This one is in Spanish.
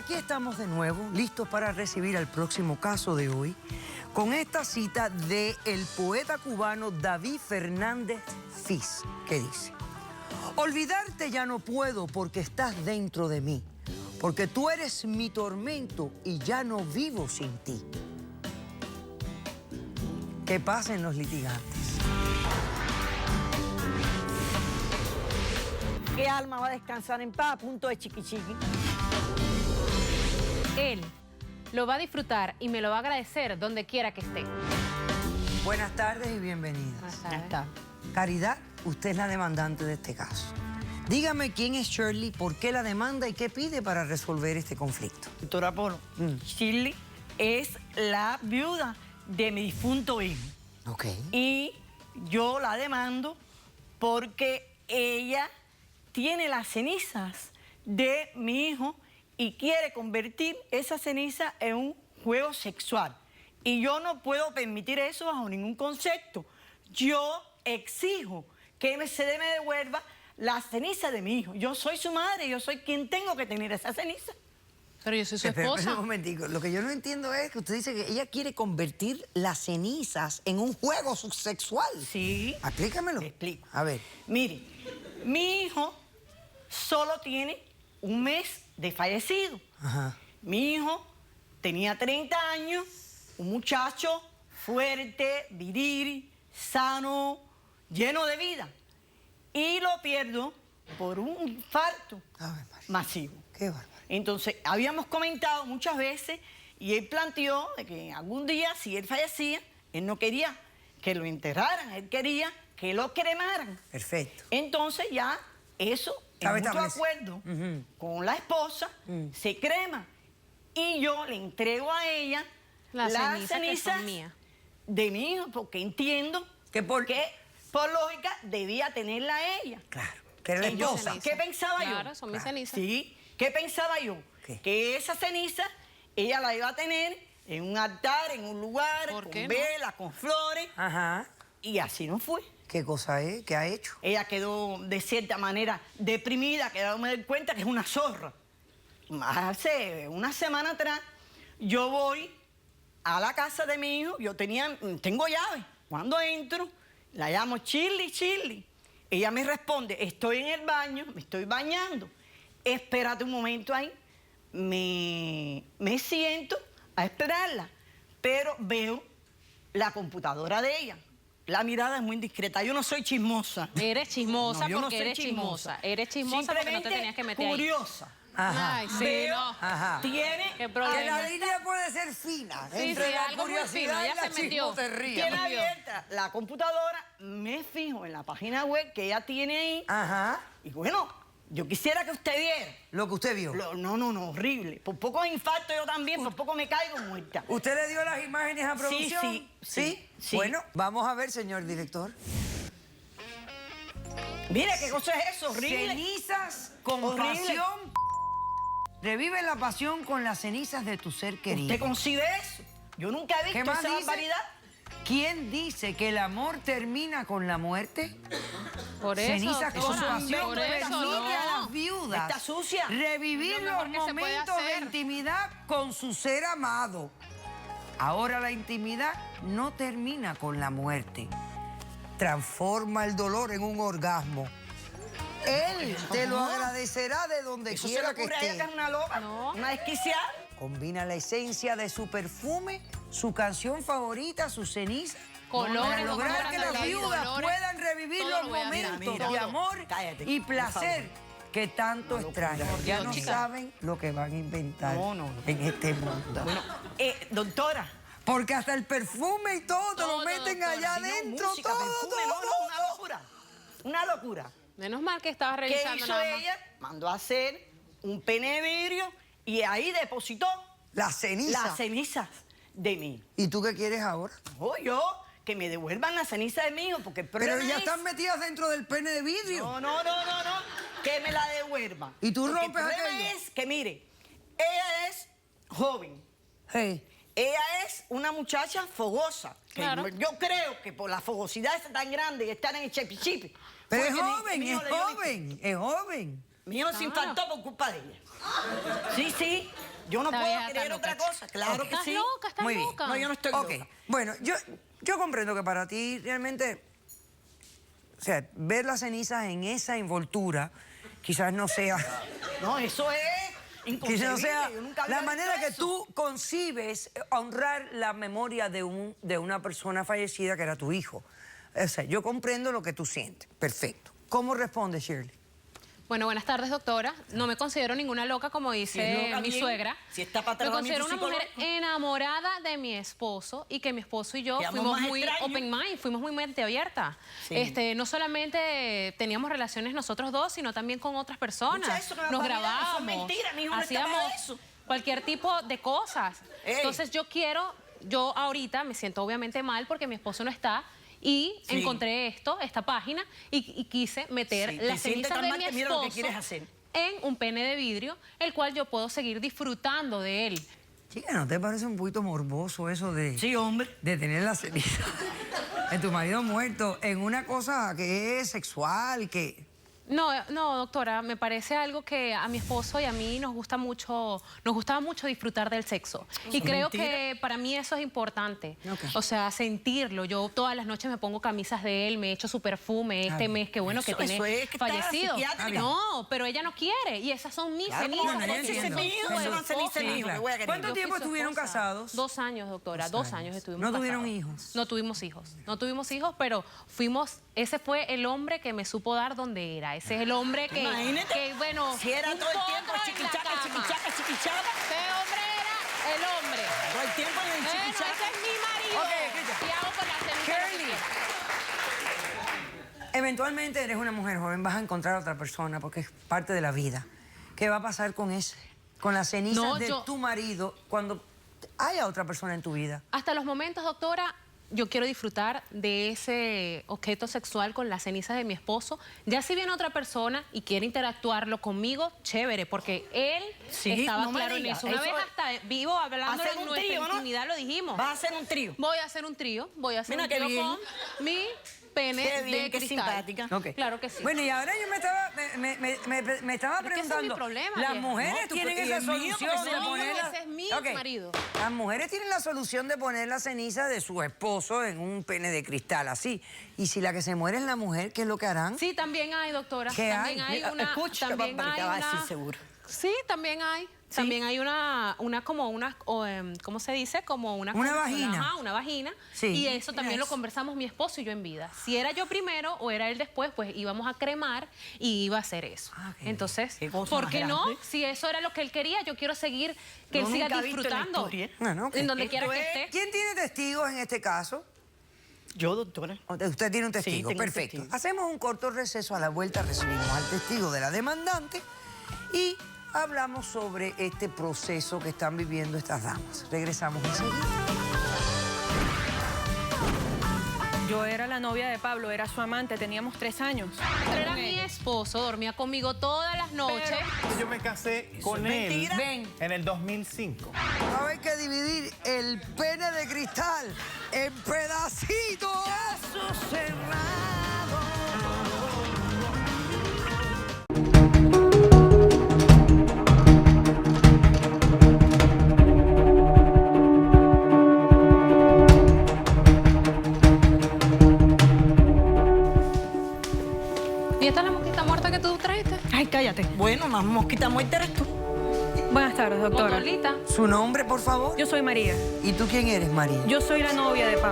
aquí estamos de nuevo, listos para recibir al próximo caso de hoy, con esta cita del poeta cubano David Fernández Fis, que dice: olvidarte ya no puedo porque estás dentro de mí, porque tú eres mi tormento y ya no vivo sin ti. Que pasen los litigantes. ¿Qué alma va a descansar en paz? Punto de chiquichiqui. Él lo va a disfrutar y me lo va a agradecer donde quiera que esté. Buenas tardes y bienvenidas. Ya está. Caridad, usted es la demandante de este caso. Dígame quién es Shirley, por qué la demanda y qué pide para resolver este conflicto. Doctora Polo, Shirley es la viuda de mi difunto hijo. Ok. Y yo la demando porque ella tiene las cenizas de mi hijo y quiere convertir esa ceniza en un juego sexual. Y yo no puedo permitir eso bajo ningún concepto. Yo exijo que se me devuelva la ceniza de mi hijo. Yo soy su madre, yo soy quien tengo que tener esa ceniza. Pero yo soy su Espera esposa. un momentico. Lo que yo no entiendo es que usted dice que ella quiere convertir las cenizas en un juego sexual. Sí. Explícamelo. Le explico. A ver. Mire, mi hijo solo tiene un mes de fallecido. Ajá. Mi hijo tenía 30 años, un muchacho fuerte, viril, sano, lleno de vida. Y lo pierdo por un infarto Ave María. masivo. Qué bárbaro. Entonces, habíamos comentado muchas veces y él planteó de que algún día, si él fallecía, él no quería que lo enterraran, él quería que lo cremaran. Perfecto. Entonces ya eso, en Estaba mutuo establecido. acuerdo con la esposa, se crema. Y yo le entrego a ella Las las cenizas que cenizas son mías. de mi hijo, porque entiendo Que por- que, por lógica, debía tenerla ella. Claro. Que era la Y yo, esposa. ceniza. ¿qué pensaba yo? Claro, son mis cenizas. Sí, ¿qué pensaba yo? ¿Qué? Que esa ceniza ella la iba a tener en un altar, en un lugar, ¿Por con qué no? velas, con flores, Ajá. y así no fue. ¿Qué cosa es? ¿Qué ha hecho? Ella quedó de cierta manera deprimida, quedó me doy cuenta que es una zorra. Hace una semana atrás, yo voy a la casa de mi hijo, tengo llave. Cuando entro, la llamo Shirley. Ella me responde, estoy en el baño, me estoy bañando. Espérate un momento ahí. Me siento a esperarla, pero veo la computadora de ella. La mirada es muy indiscreta. Yo no soy chismosa. Eres chismosa No, yo no porque soy eres chismosa. Eres chismosa porque no te Simplemente tenías que meter ahí. curiosa. Ajá. Ay, sí, Veo, no. Ajá. tiene, Qué Que problema. la línea puede ser fina. Sí, entre sí, la algo muy curiosidad fino, y ya la se metió. chismoterría. tiene Dios mío. abierta la computadora, me fijo en la página web que ella tiene ahí. Ajá. Y bueno, yo quisiera que usted viera. Lo que usted vio. No, horrible. Por poco me infarto yo también, por poco me caigo muerta. ¿Usted le dio las imágenes a producción? sí. Bueno, vamos a ver, señor director. Mire, ¿qué cosa es eso? Horrible. Cenizas con Horrible. pasión. Revive la pasión con las cenizas de tu ser querido. ¿Usted concibe eso? Yo nunca he ¿Qué visto más esa dice? barbaridad. ¿Quién dice que el amor termina con la muerte? Por eso, Cenizas con doctora, pasión por permite eso, a no. las viudas Está sucia. revivir Lo los mejor que se puede momentos de hacer. intimidad con su ser amado. Ahora la intimidad no termina con la muerte. Transforma el dolor en un orgasmo. Él te lo agradecerá de donde Eso se le quiera que ocurre a ella esté. que es una loca, No. una desquiciada. Combina la esencia de su perfume, su canción favorita, su ceniza, Colores, para lo lograr más que grande las de la vida, viudas colores, puedan revivir todo los lo voy a hacer. momentos Mira, de todo. amor Cállate, y por placer favor. que tanto extrañan. Ya Dios, no chica. saben lo que van a inventar No. en este mundo. Bueno, doctora. Porque hasta el perfume y todo te lo Todo, meten doctora. allá Si no, adentro, música, todo, perfume, todo, no, una locura. Una locura. Menos mal que estabas ¿Qué revisando hizo nada más. ella? Mandó a hacer un pene de vidrio y ahí depositó La ceniza. las cenizas de mí. ¿Y tú qué quieres ahora? Yo, que me devuelvan las cenizas de mí, porque el problema Pero ya es... están metidas dentro del pene de vidrio. No, que me la devuelvan. ¿Y tú Porque rompes el problema aquello? es que, mire, ella es joven. Hey. Ella es una muchacha fogosa. Que Claro. yo creo que por la fogosidad esa tan grande y estar en el chipi. Pero es joven, es joven, es joven. Mi hijo se infartó por culpa de ella. Sí. Yo no Esta puedo vieja creer está otra loca. cosa. Claro que Estás sí. loca, estás Muy bien. loca. No, yo no estoy Ok, loca. bueno, yo comprendo que para ti realmente, o sea, ver las cenizas en esa envoltura quizás no sea, No, eso es inconcebible. quizás no sea Yo nunca había la visto manera que eso. tú concibes honrar la memoria de una persona fallecida que era tu hijo. O sea, yo comprendo lo que tú sientes. Perfecto. ¿Cómo responde Shirley? Bueno, buenas tardes, doctora. No me considero ninguna loca, como Si es dice loca, mi bien. suegra. Si está para Me tratamiento considero una mujer psicológico. enamorada de mi esposo y que mi esposo y yo Quedamos fuimos más muy extraños. open mind, fuimos muy mente abierta. Sí. No solamente teníamos relaciones nosotros dos, sino también con otras personas. Escucha eso, que la Nos familia, eso es grabábamos, mentira, mi hijo no está hacíamos para eso. cualquier tipo de cosas. Ey. Entonces yo ahorita me siento obviamente mal porque mi esposo no está. Y Sí. encontré esta página, y quise meter Sí, las te sientes cenizas tan de mal mi que mira lo que esposo quieres hacer. en un pene de vidrio, el cual yo puedo seguir disfrutando de él. Chica, ¿no te parece un poquito morboso eso de, Sí, hombre. de tener la ceniza de tu marido muerto en una cosa que es sexual, que... No, doctora, me parece algo que a mi esposo y a mí nos gustaba mucho disfrutar del sexo. Y creo que para mí eso es importante. Ok. O sea, sentirlo. Yo todas las noches me pongo camisas de él, me echo su perfume, bien. mes que bueno que Eso- tiene eso es que está fallecido. psiquiátrica. No, pero ella no quiere. Y esas son mis Claro, cenizas. ¿cómo no? porque Ese es yo mi soy hijo, su ese no es ceniza esposa. de mi hijo, que voy a querer. ¿Cuánto Yo fui tiempo su estuvieron esposa. casados? 2 años, doctora. 2 años estuvimos ¿No tuvieron casados. hijos? No tuvimos hijos. No tuvimos hijos, pero ese fue el hombre que me supo dar donde era. Ese es el hombre que, Imagínate. bueno, Si era un todo el tiempo potro en la chiquichaca, cama. chiquichaca, chiquichaca. Ese hombre era el hombre. Todo el tiempo en el Bueno, ese chiquichaca. es mi marido. Ok, escucha. Y hago con la ceniza lo que Shirley. quiera. Eventualmente eres una mujer joven, vas a encontrar a otra persona porque es parte de la vida. ¿Qué va a pasar con las cenizas No, de tu marido cuando haya otra persona en tu vida? Hasta los momentos, doctora, yo quiero disfrutar de ese objeto sexual con las cenizas de mi esposo. Ya si viene otra persona y quiere interactuarlo conmigo, chévere, porque él Sí, estaba no me claro en digas, eso. Una eso vez es- hasta vivo hablando Hacer de un nuestra trío, ¿no? intimidad, lo dijimos. Vas a hacer un trío. Voy a hacer un trío, Mira qué bien. con mi pene Qué bien, de qué cristal. simpática. Ok. Claro que sí. Bueno, y ahora yo me estaba Pero es que ese es mi preguntando, problema, las vieja. mujeres No, tú- tienen y esa el mío, solución porque de ese poner mío, la- ese es mi Ok. marido. Las mujeres tienen la solución de poner la ceniza de su esposo en un pene de cristal, así. Y si la que se muere es la mujer, ¿qué es lo que harán? Sí, también hay, doctora. ¿Qué también hay? hay una. Escucha, también papá, hay que va a decir una. seguro. Sí, también hay. También hay ¿cómo se dice? Como una vagina. Ajá, una vagina. Sí. Y eso Mira también lo eso. conversamos mi esposo y yo en vida. Si era yo primero o era él después, pues íbamos a cremar y iba a hacer eso. Ah, qué Entonces, Qué cosa ¿por más qué no? grande. Si eso era lo que él quería, yo quiero seguir que Yo él siga nunca he visto la disfrutando. historia. Bueno, ok. En donde Esto quiera que es- esté. ¿Quién tiene testigos en este caso? Yo, doctora. Usted tiene un testigo, tengo un perfecto. testigo. Hacemos un corto receso, a la vuelta recibimos al testigo de la demandante y hablamos sobre este proceso que están viviendo estas damas. Regresamos enseguida. Yo era la novia de Pablo, era su amante, teníamos 3 años. Pero era mi esposo, dormía conmigo todas las noches. Yo me casé con es él mentira. Ven. en el 2005. Va a haber que dividir el pene de cristal en pedacitos. Caso cerrado. ¿Y esta es la mosquita muerta que tú trajiste? Ay, cállate. Bueno, más mosquita muerta eres tú. Buenas tardes, doctora. Motorlita. Su nombre, por favor. Yo soy María. ¿Y tú quién eres, María? Yo soy la novia de Pablo.